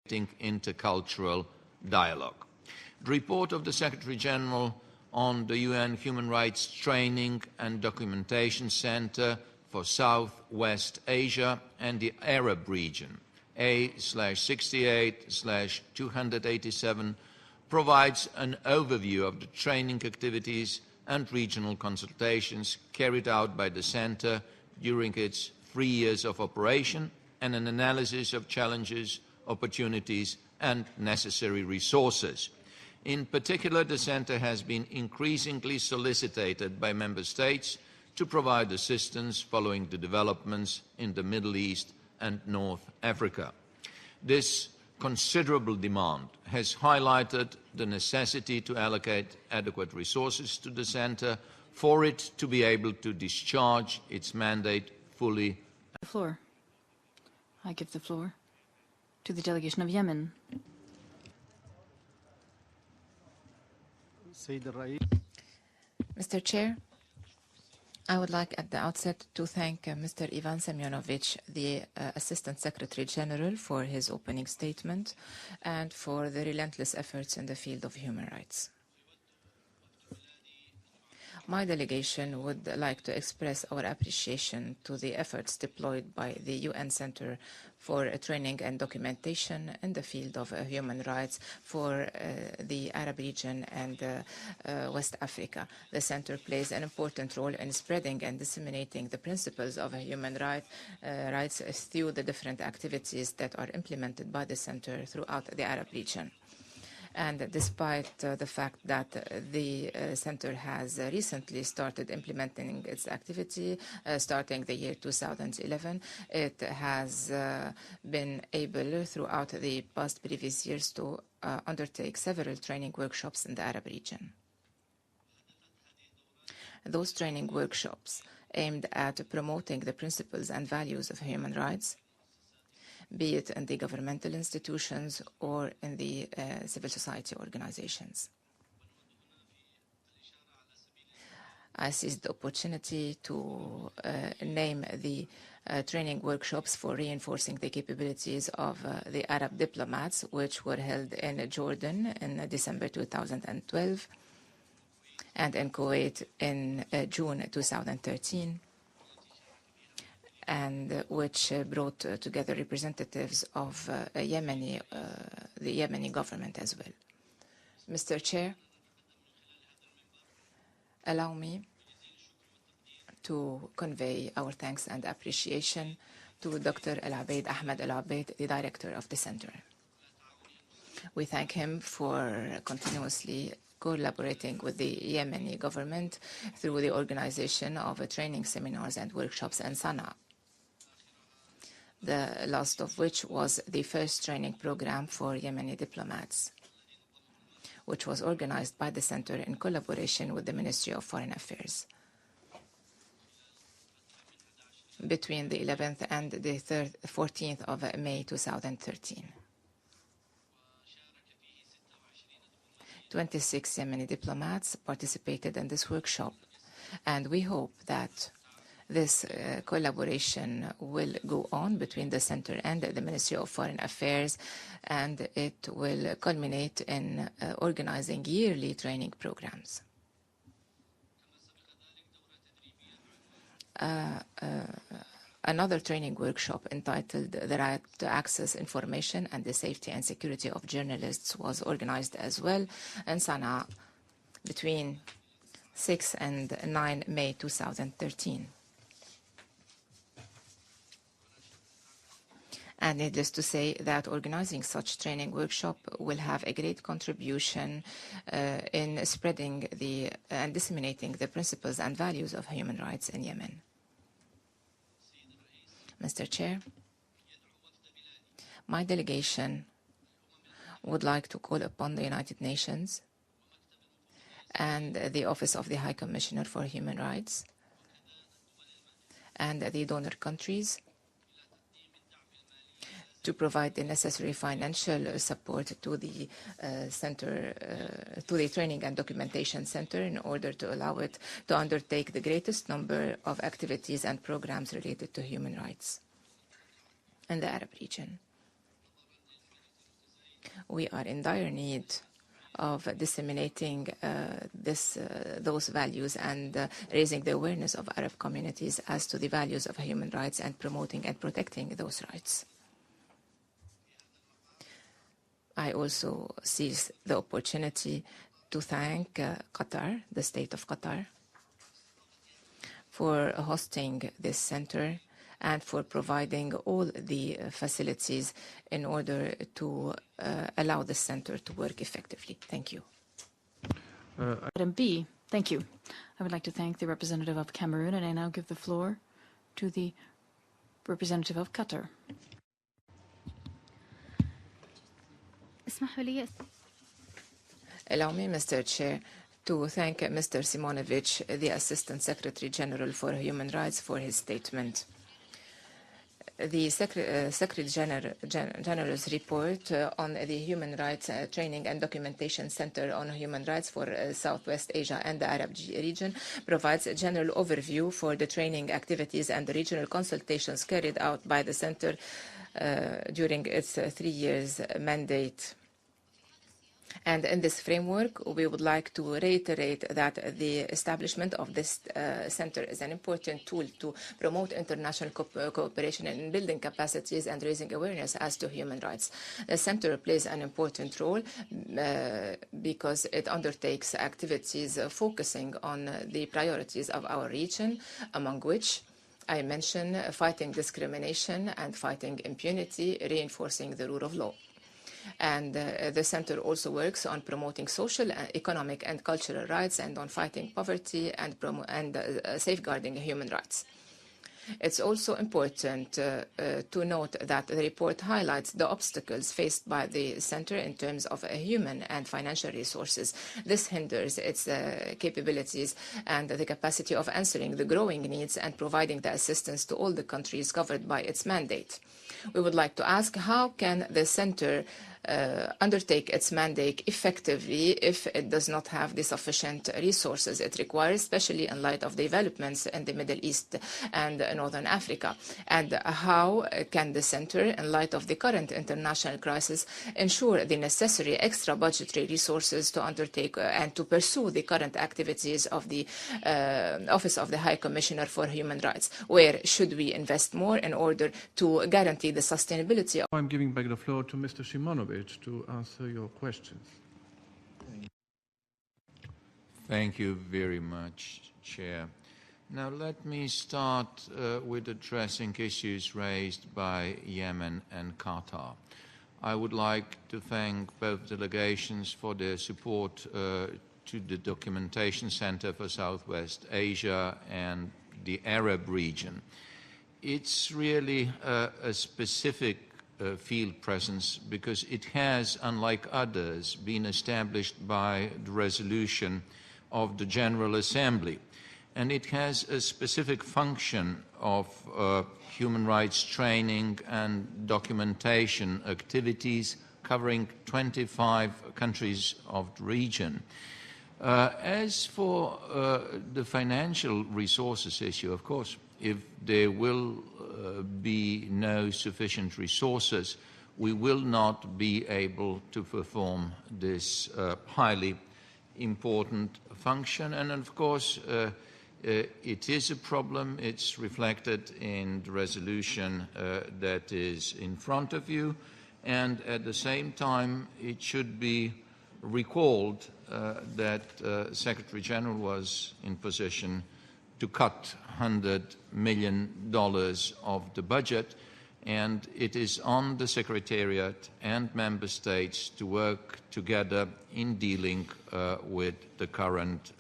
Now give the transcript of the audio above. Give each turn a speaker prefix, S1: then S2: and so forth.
S1: intercultural dialogue. The report of the Secretary-General on the UN Human Rights Training and Documentation Center for Southwest Asia and the Arab region, A/68/287, provides an overview of the training activities and regional consultations carried out by the Center during its 3 years of operation and an analysis of challenges, opportunities and necessary resources. In particular, the Center has been increasingly solicited by Member States to provide assistance following the developments in the Middle East and North Africa. This considerable demand has highlighted the necessity to allocate adequate resources to the Center for it to be able to discharge its mandate fully.
S2: I give the floor to the delegation of Yemen.
S3: Mr. Chair, I would like at the outset to thank Mr. Ivan Semyonovich, the Assistant Secretary General, for his opening statement and for the relentless efforts in the field of human rights. My delegation would like to express our appreciation to the efforts deployed by the UN Center for Training and Documentation in the field of human rights for the Arab region and West Africa. The Center plays an important role in spreading and disseminating the principles of human rights through the different activities that are implemented by the Center throughout the Arab region. And despite the fact that the Center has recently started implementing its activity, starting the year 2011, it has been able throughout the previous years to undertake several training workshops in the Arab region. Those training workshops aimed at promoting the principles and values of human rights, be it in the governmental institutions or in the civil society organizations. I seized the opportunity to name the training workshops for reinforcing the capabilities of the Arab diplomats, which were held in Jordan in December 2012 and in Kuwait in June 2013. And which brought together representatives of the Yemeni government as well. Mr. Chair, allow me to convey our thanks and appreciation to Dr. Al-Abeid Ahmed Al-Abeid, the director of the Center. We thank him for continuously collaborating with the Yemeni government through the organization of training seminars and workshops in Sana'a, the last of which was the first training program for Yemeni diplomats, which was organized by the Center in collaboration with the Ministry of Foreign Affairs between the 11th and the 14th of May 2013. 26 Yemeni diplomats participated in this workshop, and we hope that this collaboration will go on between the Center and the Ministry of Foreign Affairs, and it will culminate in organizing yearly training programs. Another training workshop entitled The Right to Access Information and the Safety and Security of Journalists was organized as well in Sana'a between 6 and 9 May 2013. And needless to say that organizing such training workshop will have a great contribution in spreading and disseminating the principles and values of human rights in Yemen. Mr. Chair, my delegation would like to call upon the United Nations and the Office of the High Commissioner for Human Rights and the donor countries to provide the necessary financial support to the Center, to the Training and Documentation Center, in order to allow it to undertake the greatest number of activities and programs related to human rights in the Arab region. We are in dire need of disseminating those values and raising the awareness of Arab communities as to the values of human rights and promoting and protecting those rights. I also seize the opportunity to thank Qatar, the state of Qatar, for hosting this center and for providing all the facilities in order to allow the center to work effectively. Thank you.
S2: Item B, thank you. I would like to thank the representative of Cameroon, and I now give the floor to the representative of Qatar.
S3: Allow me, Mr. Chair, to thank Mr. Simonovic, the Assistant Secretary General for Human Rights, for his statement. The Secretary General's report on the Human Rights Training and Documentation Center on Human Rights for Southwest Asia and the Arab region provides a general overview for the training activities and the regional consultations carried out by the center during its 3 years mandate. And in this framework, we would like to reiterate that the establishment of this center is an important tool to promote international cooperation in building capacities and raising awareness as to human rights. The center plays an important role because it undertakes activities focusing on the priorities of our region, among which I mention fighting discrimination and fighting impunity, reinforcing the rule of law. And the center also works on promoting social, economic and cultural rights and on fighting poverty and safeguarding human rights. It's also important to note that the report highlights the obstacles faced by the center in terms of human and financial resources. This hinders its capabilities and the capacity of answering the growing needs and providing the assistance to all the countries covered by its mandate. We would like to ask, how can the center undertake its mandate effectively if it does not have the sufficient resources it requires, especially in light of developments in the Middle East and Northern Africa? And how can the center, in light of the current international crisis, ensure the necessary extra budgetary resources to undertake and to pursue the current activities of the Office of the High Commissioner for Human Rights? Where should we invest more in order to guarantee the sustainability of...
S4: I'm giving back the floor to Mr. Simonovic to answer your questions.
S1: Thank you very much, Chair. Now let me start with addressing issues raised by Yemen and Qatar. I would like to thank both delegations for their support to the Documentation Center for Southwest Asia and the Arab region. It's really a specific field presence because it has, unlike others, been established by the resolution of the General Assembly. And it has a specific function of human rights training and documentation activities covering 25 countries of the region. As for the financial resources issue, of course, if there will be no sufficient resources, we will not be able to perform this highly important function. And of course, it is a problem. It's reflected in the resolution that is in front of you. And at the same time, it should be recalled that Secretary General was in position to cut $100 million of the budget, and it is on the Secretariat and Member States to work together in dealing with the current